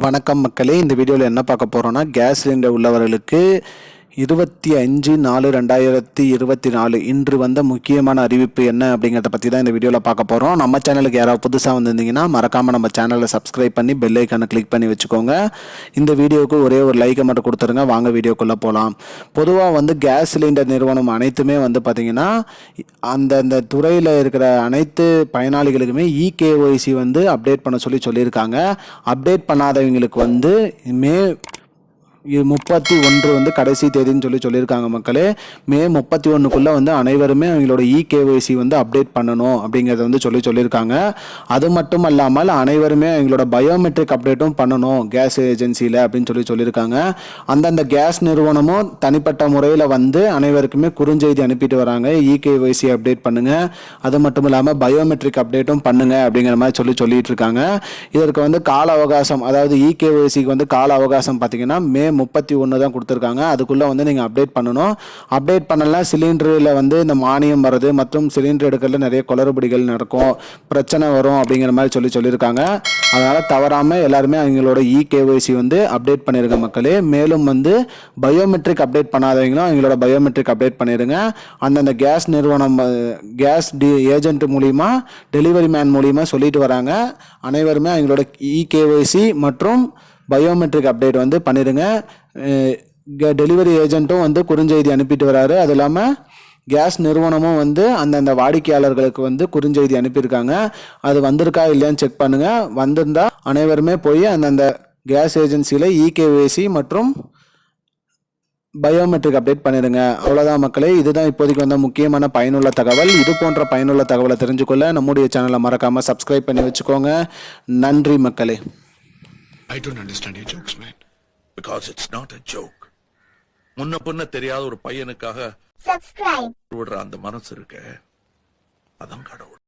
வணக்கம் மக்களே, இந்த வீடியோவில் என்ன பார்க்க போகிறோன்னா, கேஸ் சிலிண்டர் உள்ளவர்களுக்கு 25/4/2024 இன்று வந்த முக்கியமான அறிவிப்பு என்ன அப்படிங்கிறத பற்றி தான் இந்த வீடியோவில் பார்க்க போகிறோம். நம்ம சேனலுக்கு யாராவது புதுசாக வந்திருந்தீங்கன்னா மறக்காமல் நம்ம சேனலை சப்ஸ்கிரைப் பண்ணி பெல் ஐக்கானை கிளிக் பண்ணி வச்சுக்கோங்க. இந்த வீடியோவுக்கு ஒரே ஒரு லைக்கை மட்டும் கொடுத்துருங்க. வாங்க வீடியோக்குள்ளே போகலாம். பொதுவாக கேஸ் சிலிண்டர் நிறுவனம் அனைத்துமே பார்த்திங்கன்னா அந்தந்த துறையில் இருக்கிற அனைத்து பயனாளிகளுக்குமே இகேஒய்சி அப்டேட் பண்ண சொல்லியிருக்காங்க. அப்டேட் பண்ணாதவங்களுக்கு மே 31 கடைசி தேதின்னு சொல்லியிருக்காங்க. மக்களே, மே 31க்குள்ளே அனைவருமே அவங்களோட இகேஒய்சி அப்டேட் பண்ணணும் அப்படிங்கிறத சொல்லியிருக்காங்க. அது மட்டும் இல்லாமல் அனைவருமே அவங்களோட பயோமெட்ரிக் அப்டேட்டும் பண்ணணும் கேஸ் ஏஜென்சியில் அப்படின்னு சொல்லியிருக்காங்க. அந்தந்த கேஸ் நிறுவனமும் தனிப்பட்ட முறையில் அனைவருக்குமே குறுஞ்செய்தி அனுப்பிட்டு வராங்க, இகேஒய்சி அப்டேட் பண்ணுங்க, அது மட்டும் இல்லாமல் பயோமெட்ரிக் அப்டேட்டும் பண்ணுங்க அப்படிங்கிற மாதிரி சொல்லிட்டு இருக்காங்க. இதற்கு கால அவகாசம், அதாவது இகேஒய்சிக்கு கால அவகாசம் பார்த்தீங்கன்னா மே 31 தான் கொடுத்துருக்காங்க. அதுக்குள்ளே நீங்கள் அப்டேட் பண்ணணும். அப்டேட் பண்ணலாம் சிலிண்டரில் இந்த மானியம் வர்றது மற்றும் சிலிண்டர் எடுக்கிறதுல நிறைய குளறுபடிகள் நடக்கும், பிரச்சனை வரும் அப்படிங்கிற மாதிரி சொல்லியிருக்காங்க. அதனால் தவறாமல் எல்லாருமே அவங்களோட இகேஒய்சி அப்டேட் பண்ணிடுங்க மக்களே. மேலும் பயோமெட்ரிக் அப்டேட் பண்ணாதவங்களும் அவங்களோட பயோமெட்ரிக் அப்டேட் பண்ணிடுங்க. அந்தந்த கேஸ் நிறுவனம் கேஸ் ஏஜென்ட் மூலிமா, டெலிவரி மேன் மூலிமா சொல்லிட்டு வராங்க. அனைவருமே அவங்களோட இகேஒய்சி மற்றும் பயோமெட்ரிக் அப்டேட் பண்ணிடுங்க. டெலிவரி ஏஜென்ட்டும் குறுஞ்செய்தி அனுப்பிட்டு வராரு. அது இல்லாமல் கேஸ் நிறுவனமும் அந்தந்த வாடிக்கையாளர்களுக்கு குறுஞ்செய்தி அனுப்பியிருக்காங்க. அது வந்திருக்கா இல்லையான்னு செக் பண்ணுங்கள். வந்திருந்தா அனைவருமே போய் அந்தந்த கேஸ் ஏஜென்சியில் இகேஒய்சி மற்றும் பயோமெட்ரிக் அப்டேட் பண்ணிடுங்க. அவ்வளோதான் மக்களே, இதுதான் இப்போதைக்கு முக்கியமான பயனுள்ள தகவல். இது போன்ற பயனுள்ள தகவலை தெரிஞ்சுக்கொள்ள நம்முடைய சேனலை மறக்காமல் சப்ஸ்கிரைப் பண்ணி வச்சுக்கோங்க. நன்றி மக்களே. I don't understand your jokes, man. Because it's not a joke. முன்ன பொண்ண தெரியாத ஒரு பையனுக்காக subscribe விடுற அந்த மனசு இருக்க, அதான் கடவுள்.